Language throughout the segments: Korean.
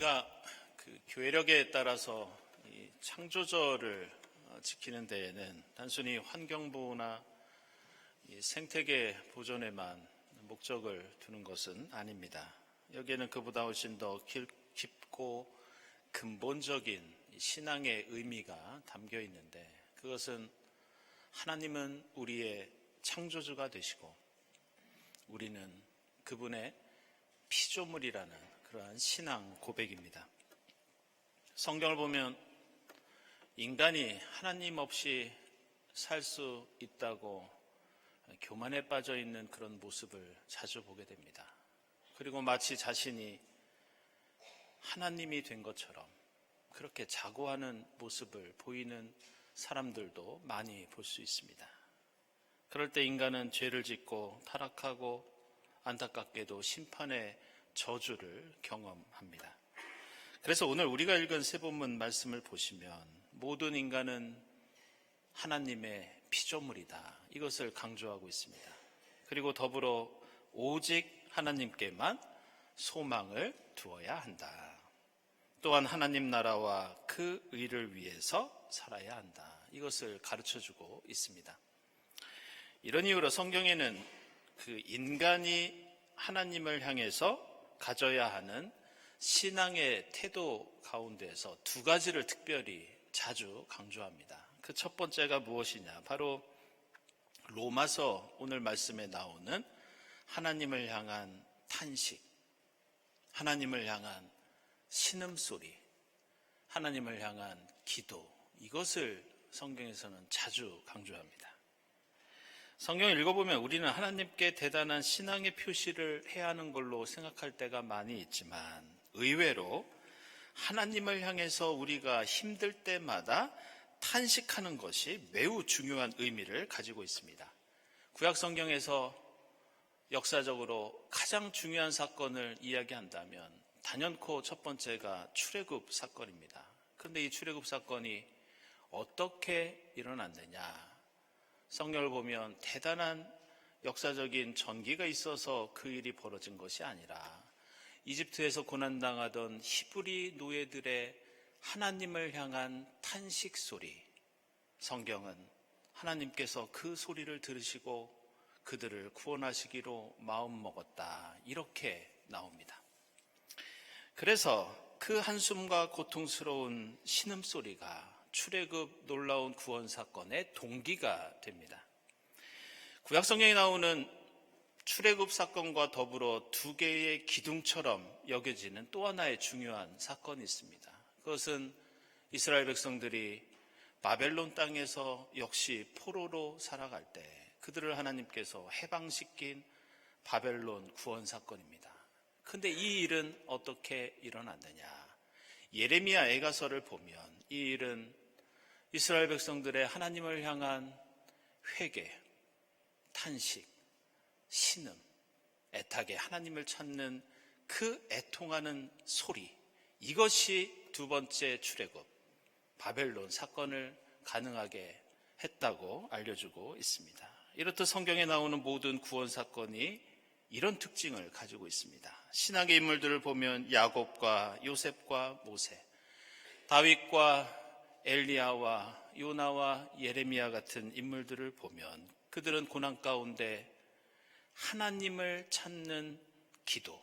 우리가 그 교회력에 따라서 이 창조절을 지키는 데에는 단순히 환경보호나 이 생태계 보존에만 목적을 두는 것은 아닙니다. 여기에는 그보다 훨씬 더 깊고 근본적인 신앙의 의미가 담겨 있는데, 그것은 하나님은 우리의 창조주가 되시고 우리는 그분의 피조물이라는 그러한 신앙 고백입니다. 성경을 보면 인간이 하나님 없이 살 수 있다고 교만에 빠져 있는 그런 모습을 자주 보게 됩니다. 그리고 마치 자신이 하나님이 된 것처럼 그렇게 자고하는 모습을 보이는 사람들도 많이 볼 수 있습니다. 그럴 때 인간은 죄를 짓고 타락하고 안타깝게도 심판의 저주를 경험합니다. 그래서 오늘 우리가 읽은 세 본문 말씀을 보시면 모든 인간은 하나님의 피조물이다, 이것을 강조하고 있습니다. 그리고 더불어 오직 하나님께만 소망을 두어야 한다. 또한 하나님 나라와 그 의를 위해서 살아야 한다, 이것을 가르쳐주고 있습니다. 이런 이유로 성경에는 그 인간이 하나님을 향해서 가져야 하는 신앙의 태도 가운데서 두 가지를 특별히 자주 강조합니다. 그 첫 번째가 무엇이냐? 바로 로마서 오늘 말씀에 나오는 하나님을 향한 탄식, 하나님을 향한 신음소리, 하나님을 향한 기도, 이것을 성경에서는 자주 강조합니다. 성경을 읽어보면 우리는 하나님께 대단한 신앙의 표시를 해야 하는 걸로 생각할 때가 많이 있지만, 의외로 하나님을 향해서 우리가 힘들 때마다 탄식하는 것이 매우 중요한 의미를 가지고 있습니다. 구약 성경에서 역사적으로 가장 중요한 사건을 이야기한다면 단연코 첫 번째가 출애굽 사건입니다. 그런데 이 출애굽 사건이 어떻게 일어났느냐? 성경을 보면 대단한 역사적인 전기가 있어서 그 일이 벌어진 것이 아니라 이집트에서 고난당하던 히브리 노예들의 하나님을 향한 탄식 소리, 성경은 하나님께서 그 소리를 들으시고 그들을 구원하시기로 마음먹었다, 이렇게 나옵니다. 그래서 그 한숨과 고통스러운 신음소리가 출애굽 놀라운 구원 사건의 동기가 됩니다. 구약 성경에 나오는 출애굽 사건과 더불어 두 개의 기둥처럼 여겨지는 또 하나의 중요한 사건이 있습니다. 그것은 이스라엘 백성들이 바벨론 땅에서 역시 포로로 살아갈 때 그들을 하나님께서 해방시킨 바벨론 구원 사건입니다. 그런데 이 일은 어떻게 일어났느냐? 예레미야 애가서를 보면 이 일은 이스라엘 백성들의 하나님을 향한 회개, 탄식, 신음, 애타게 하나님을 찾는 그 애통하는 소리, 이것이 두 번째 출애굽, 바벨론 사건을 가능하게 했다고 알려주고 있습니다. 이렇듯 성경에 나오는 모든 구원 사건이 이런 특징을 가지고 있습니다. 신학의 인물들을 보면 야곱과 요셉과 모세, 다윗과 엘리야와 요나와 예레미야 같은 인물들을 보면 그들은 고난 가운데 하나님을 찾는 기도,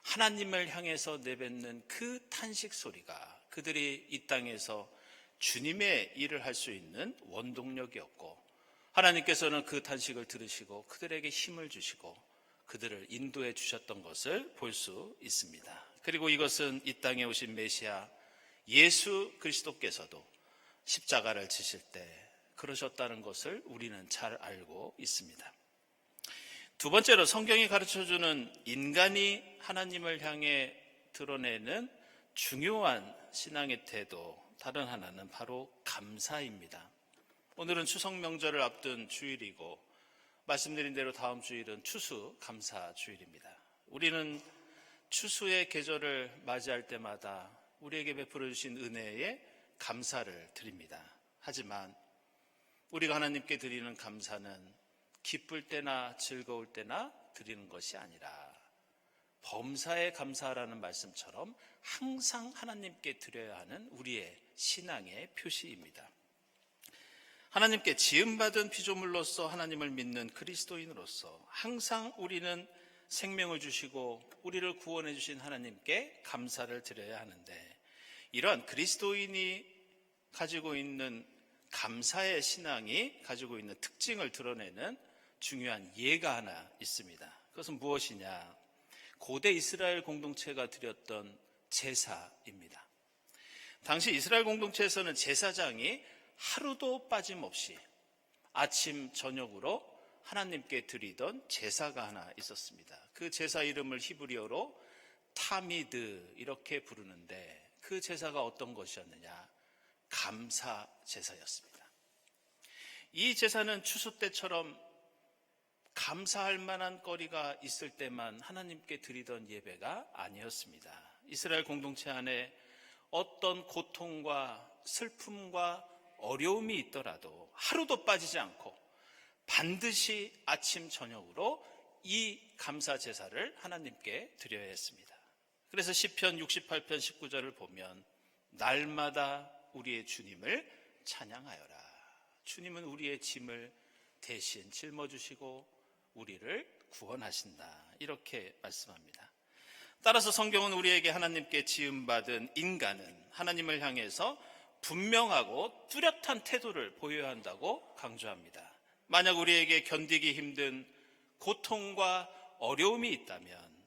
하나님을 향해서 내뱉는 그 탄식 소리가 그들이 이 땅에서 주님의 일을 할 수 있는 원동력이었고, 하나님께서는 그 탄식을 들으시고 그들에게 힘을 주시고 그들을 인도해 주셨던 것을 볼 수 있습니다. 그리고 이것은 이 땅에 오신 메시아 예수 그리스도께서도 십자가를 지실 때 그러셨다는 것을 우리는 잘 알고 있습니다. 두 번째로 성경이 가르쳐주는 인간이 하나님을 향해 드러내는 중요한 신앙의 태도, 다른 하나는 바로 감사입니다. 오늘은 추석 명절을 앞둔 주일이고 말씀드린 대로 다음 주일은 추수 감사 주일입니다. 우리는 추수의 계절을 맞이할 때마다 우리에게 베풀어 주신 은혜에 감사를 드립니다. 하지만 우리가 하나님께 드리는 감사는 기쁠 때나 즐거울 때나 드리는 것이 아니라 범사에 감사하라는 말씀처럼 항상 하나님께 드려야 하는 우리의 신앙의 표시입니다. 하나님께 지음받은 피조물로서 하나님을 믿는 그리스도인으로서 항상 우리는 생명을 주시고 우리를 구원해 주신 하나님께 감사를 드려야 하는데, 이러한 그리스도인이 가지고 있는 감사의 신앙이 가지고 있는 특징을 드러내는 중요한 예가 하나 있습니다. 그것은 무엇이냐? 고대 이스라엘 공동체가 드렸던 제사입니다. 당시 이스라엘 공동체에서는 제사장이 하루도 빠짐없이 아침 저녁으로 하나님께 드리던 제사가 하나 있었습니다. 그 제사 이름을 히브리어로 타미드 이렇게 부르는데, 그 제사가 어떤 것이었느냐? 감사 제사였습니다. 이 제사는 추수 때처럼 감사할 만한 거리가 있을 때만 하나님께 드리던 예배가 아니었습니다. 이스라엘 공동체 안에 어떤 고통과 슬픔과 어려움이 있더라도 하루도 빠지지 않고 반드시 아침 저녁으로 이 감사 제사를 하나님께 드려야 했습니다. 그래서 시편 68편 19절을 보면 날마다 우리의 주님을 찬양하여라. 주님은 우리의 짐을 대신 짊어주시고 우리를 구원하신다, 이렇게 말씀합니다. 따라서 성경은 우리에게 하나님께 지음받은 인간은 하나님을 향해서 분명하고 뚜렷한 태도를 보여야 한다고 강조합니다. 만약 우리에게 견디기 힘든 고통과 어려움이 있다면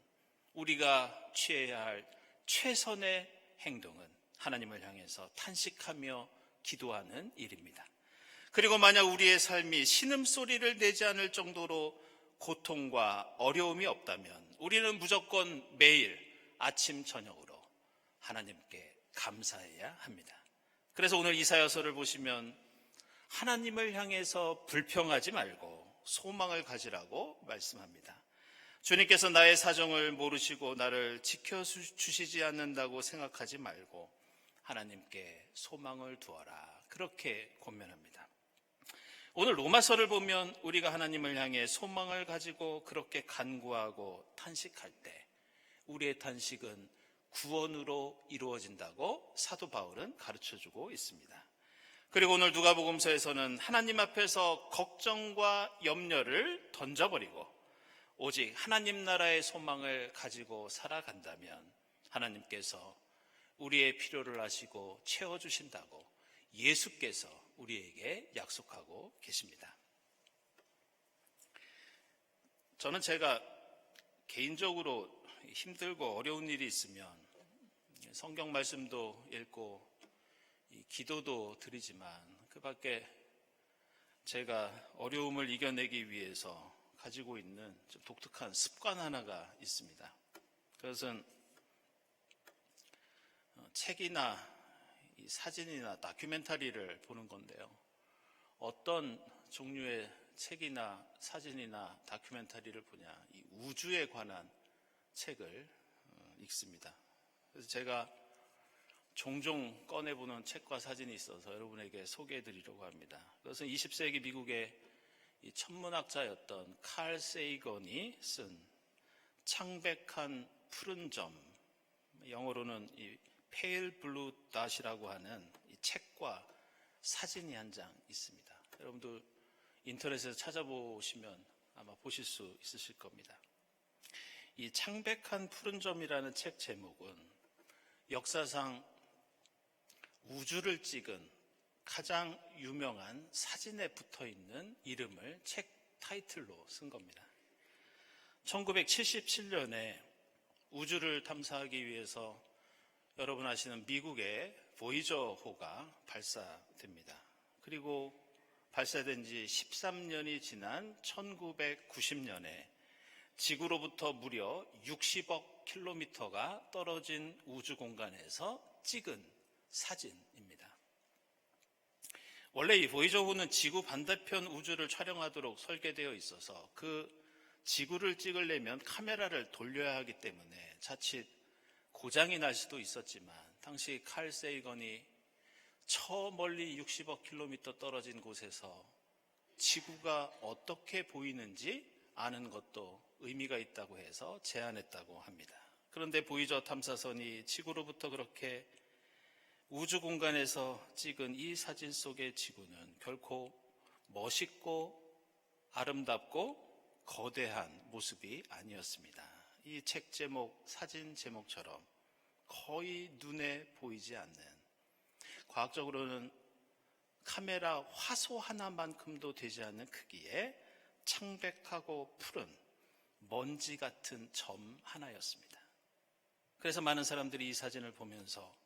우리가 취해야 할 최선의 행동은 하나님을 향해서 탄식하며 기도하는 일입니다. 그리고 만약 우리의 삶이 신음소리를 내지 않을 정도로 고통과 어려움이 없다면 우리는 무조건 매일 아침 저녁으로 하나님께 감사해야 합니다. 그래서 오늘 이사야서를 보시면 하나님을 향해서 불평하지 말고 소망을 가지라고 말씀합니다. 주님께서 나의 사정을 모르시고 나를 지켜주시지 않는다고 생각하지 말고 하나님께 소망을 두어라, 그렇게 권면합니다. 오늘 로마서를 보면 우리가 하나님을 향해 소망을 가지고 그렇게 간구하고 탄식할 때 우리의 탄식은 구원으로 이루어진다고 사도 바울은 가르쳐주고 있습니다. 그리고 오늘 누가복음서에서는 하나님 앞에서 걱정과 염려를 던져버리고 오직 하나님 나라의 소망을 가지고 살아간다면 하나님께서 우리의 필요를 아시고 채워주신다고 예수께서 우리에게 약속하고 계십니다. 저는 제가 개인적으로 힘들고 어려운 일이 있으면 성경 말씀도 읽고 기도도 드리지만 그 밖에 제가 어려움을 이겨내기 위해서 가지고 있는 좀 독특한 습관 하나가 있습니다. 그것은 책이나 사진이나 다큐멘터리를 보는 건데요. 어떤 종류의 책이나 사진이나 다큐멘터리를 보냐, 이 우주에 관한 책을 읽습니다. 그래서 제가 종종 꺼내보는 책과 사진이 있어서 여러분에게 소개해드리려고 합니다. 그것은 20세기 미국의 이 천문학자였던 칼 세이건이 쓴 창백한 푸른 점, 영어로는 이 페일 블루 닷이라고 하는 이 책과 사진이 한 장 있습니다. 여러분들 인터넷에서 찾아보시면 아마 보실 수 있으실 겁니다. 이 창백한 푸른 점이라는 책 제목은 역사상 우주를 찍은 가장 유명한 사진에 붙어있는 이름을 책 타이틀로 쓴 겁니다. 1977년에 우주를 탐사하기 위해서 여러분 아시는 미국의 보이저호가 발사됩니다. 그리고 발사된 지 13년이 지난 1990년에 지구로부터 무려 60억 킬로미터가 떨어진 우주 공간에서 찍은 사진입니다. 원래 이 보이저호는 지구 반대편 우주를 촬영하도록 설계되어 있어서 그 지구를 찍으려면 카메라를 돌려야 하기 때문에 자칫 고장이 날 수도 있었지만 당시 칼 세이건이 저 멀리 60억 킬로미터 떨어진 곳에서 지구가 어떻게 보이는지 아는 것도 의미가 있다고 해서 제안했다고 합니다. 그런데 보이저 탐사선이 지구로부터 그렇게 우주 공간에서 찍은 이 사진 속의 지구는 결코 멋있고 아름답고 거대한 모습이 아니었습니다. 이 책 제목, 사진 제목처럼 거의 눈에 보이지 않는, 과학적으로는 카메라 화소 하나만큼도 되지 않는 크기의 창백하고 푸른 먼지 같은 점 하나였습니다. 그래서 많은 사람들이 이 사진을 보면서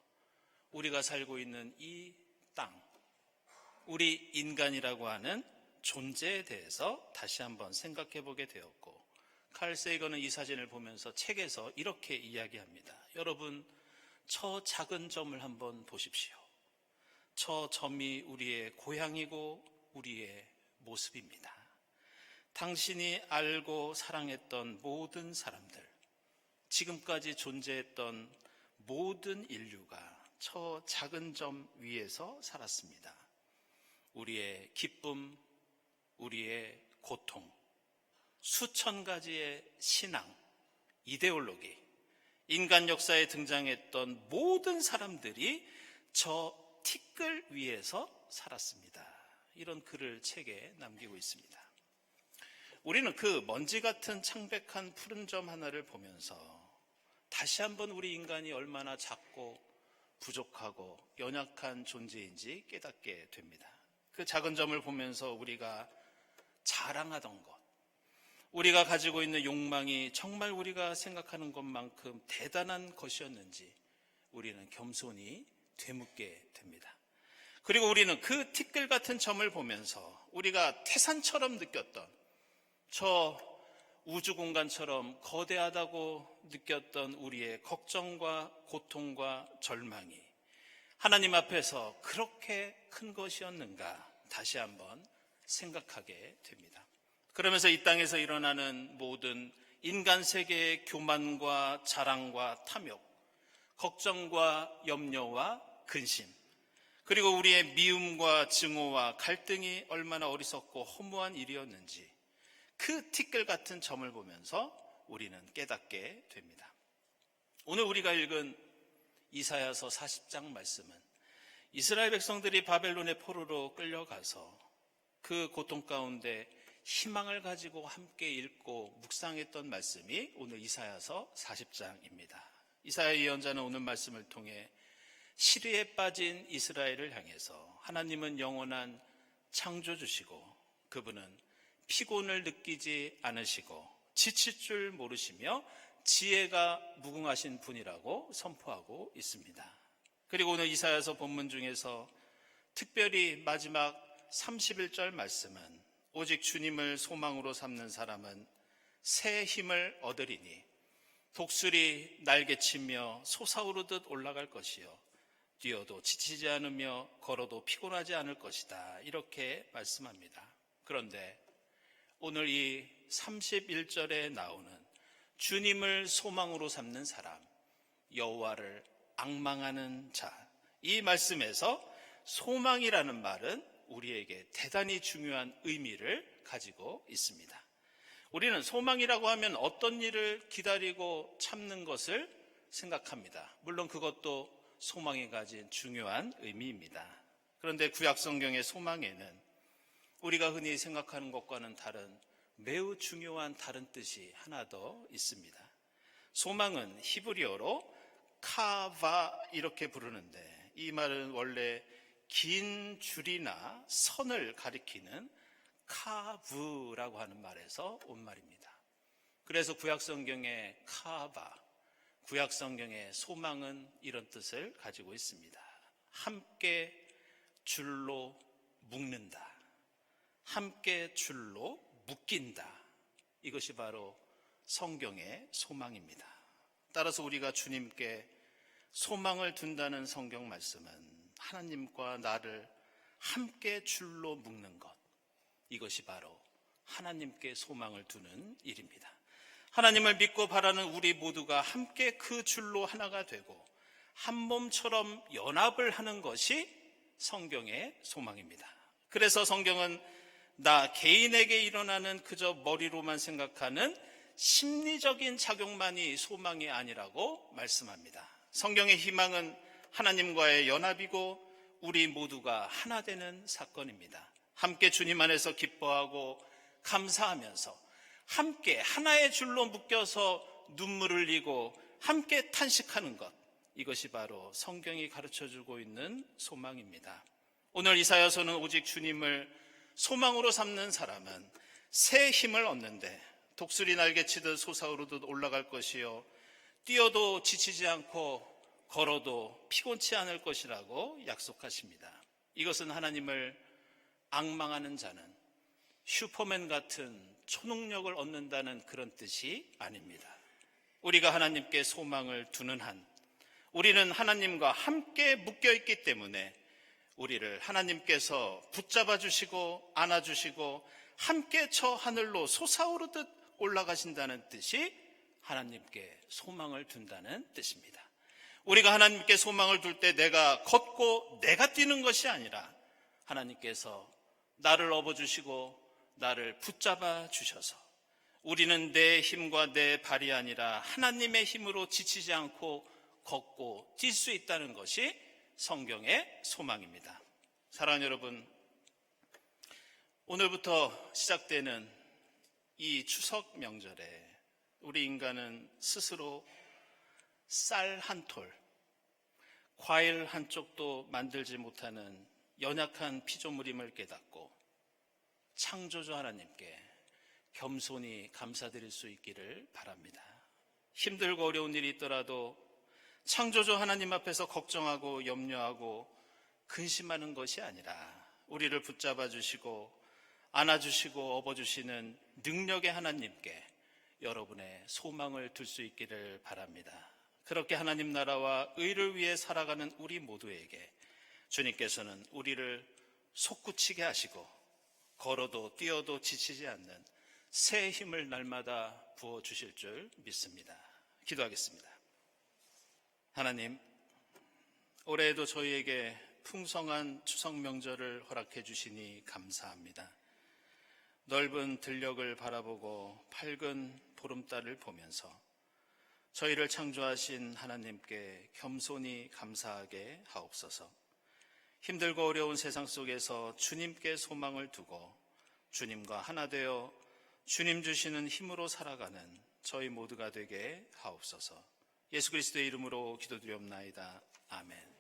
우리가 살고 있는 이 땅, 우리 인간이라고 하는 존재에 대해서 다시 한번 생각해 보게 되었고, 칼 세이건은 이 사진을 보면서 책에서 이렇게 이야기합니다. 여러분, 저 작은 점을 한번 보십시오. 저 점이 우리의 고향이고 우리의 모습입니다. 당신이 알고 사랑했던 모든 사람들, 지금까지 존재했던 모든 인류가 저 작은 점 위에서 살았습니다. 우리의 기쁨, 우리의 고통, 수천 가지의 신앙, 이데올로기, 인간 역사에 등장했던 모든 사람들이 저 티끌 위에서 살았습니다. 이런 글을 책에 남기고 있습니다. 우리는 그 먼지 같은 창백한 푸른 점 하나를 보면서 다시 한번 우리 인간이 얼마나 작고 부족하고 연약한 존재인지 깨닫게 됩니다. 그 작은 점을 보면서 우리가 자랑하던 것, 우리가 가지고 있는 욕망이 정말 우리가 생각하는 것만큼 대단한 것이었는지 우리는 겸손히 되묻게 됩니다. 그리고 우리는 그 티끌 같은 점을 보면서 우리가 태산처럼 느꼈던, 저 우주 공간처럼 거대하다고 느꼈던 우리의 걱정과 고통과 절망이 하나님 앞에서 그렇게 큰 것이었는가 다시 한번 생각하게 됩니다. 그러면서 이 땅에서 일어나는 모든 인간 세계의 교만과 자랑과 탐욕, 걱정과 염려와 근심, 그리고 우리의 미움과 증오와 갈등이 얼마나 어리석고 허무한 일이었는지 그 티끌 같은 점을 보면서 우리는 깨닫게 됩니다. 오늘 우리가 읽은 이사야서 40장 말씀은 이스라엘 백성들이 바벨론의 포로로 끌려가서 그 고통 가운데 희망을 가지고 함께 읽고 묵상했던 말씀이 오늘 이사야서 40장입니다. 이사야 예언자는 오늘 말씀을 통해 시리에 빠진 이스라엘을 향해서 하나님은 영원한 창조주시고 그분은 피곤을 느끼지 않으시고 지칠 줄 모르시며 지혜가 무궁하신 분이라고 선포하고 있습니다. 그리고 오늘 이사야서 본문 중에서 특별히 마지막 31절 말씀은 오직 주님을 소망으로 삼는 사람은 새 힘을 얻으리니 독수리 날개치며 솟아오르듯 올라갈 것이요 뛰어도 지치지 않으며 걸어도 피곤하지 않을 것이다, 이렇게 말씀합니다. 그런데 오늘 이 31절에 나오는 주님을 소망으로 삼는 사람, 여호와를 앙망하는 자, 이 말씀에서 소망이라는 말은 우리에게 대단히 중요한 의미를 가지고 있습니다. 우리는 소망이라고 하면 어떤 일을 기다리고 참는 것을 생각합니다. 물론 그것도 소망이 가진 중요한 의미입니다. 그런데 구약 성경의 소망에는 우리가 흔히 생각하는 것과는 다른 매우 중요한 다른 뜻이 하나 더 있습니다. 소망은 히브리어로 카바 이렇게 부르는데 이 말은 원래 긴 줄이나 선을 가리키는 카브라고 하는 말에서 온 말입니다. 그래서 구약 성경의 카바, 구약 성경의 소망은 이런 뜻을 가지고 있습니다. 함께 줄로 묶는다, 함께 줄로 묶인다, 이것이 바로 성경의 소망입니다. 따라서 우리가 주님께 소망을 둔다는 성경 말씀은 하나님과 나를 함께 줄로 묶는 것, 이것이 바로 하나님께 소망을 두는 일입니다. 하나님을 믿고 바라는 우리 모두가 함께 그 줄로 하나가 되고 한 몸처럼 연합을 하는 것이 성경의 소망입니다. 그래서 성경은 나 개인에게 일어나는 그저 머리로만 생각하는 심리적인 작용만이 소망이 아니라고 말씀합니다. 성경의 희망은 하나님과의 연합이고 우리 모두가 하나 되는 사건입니다. 함께 주님 안에서 기뻐하고 감사하면서 함께 하나의 줄로 묶여서 눈물을 흘리고 함께 탄식하는 것, 이것이 바로 성경이 가르쳐주고 있는 소망입니다. 오늘 이사야서는 오직 주님을 소망으로 삼는 사람은 새 힘을 얻는데 독수리 날개치듯 솟아오르듯 올라갈 것이요 뛰어도 지치지 않고 걸어도 피곤치 않을 것이라고 약속하십니다. 이것은 하나님을 앙망하는 자는 슈퍼맨 같은 초능력을 얻는다는 그런 뜻이 아닙니다. 우리가 하나님께 소망을 두는 한 우리는 하나님과 함께 묶여있기 때문에 우리를 하나님께서 붙잡아 주시고 안아주시고 함께 저 하늘로 솟아오르듯 올라가신다는 뜻이 하나님께 소망을 둔다는 뜻입니다. 우리가 하나님께 소망을 둘 때 내가 걷고 내가 뛰는 것이 아니라 하나님께서 나를 업어주시고 나를 붙잡아 주셔서 우리는 내 힘과 내 발이 아니라 하나님의 힘으로 지치지 않고 걷고 뛸 수 있다는 것이 성경의 소망입니다. 사랑하는 여러분, 오늘부터 시작되는 이 추석 명절에 우리 인간은 스스로 쌀 한 톨, 과일 한 쪽도 만들지 못하는 연약한 피조물임을 깨닫고 창조주 하나님께 겸손히 감사드릴 수 있기를 바랍니다. 힘들고 어려운 일이 있더라도 창조주 하나님 앞에서 걱정하고 염려하고 근심하는 것이 아니라 우리를 붙잡아 주시고 안아주시고 업어주시는 능력의 하나님께 여러분의 소망을 둘 수 있기를 바랍니다. 그렇게 하나님 나라와 의를 위해 살아가는 우리 모두에게 주님께서는 우리를 솟구치게 하시고 걸어도 뛰어도 지치지 않는 새 힘을 날마다 부어주실 줄 믿습니다. 기도하겠습니다. 하나님, 올해에도 저희에게 풍성한 추석 명절을 허락해 주시니 감사합니다. 넓은 들녘을 바라보고 밝은 보름달을 보면서 저희를 창조하신 하나님께 겸손히 감사하게 하옵소서. 힘들고 어려운 세상 속에서 주님께 소망을 두고 주님과 하나 되어 주님 주시는 힘으로 살아가는 저희 모두가 되게 하옵소서. 예수 그리스도의 이름으로 기도드리옵나이다. 아멘.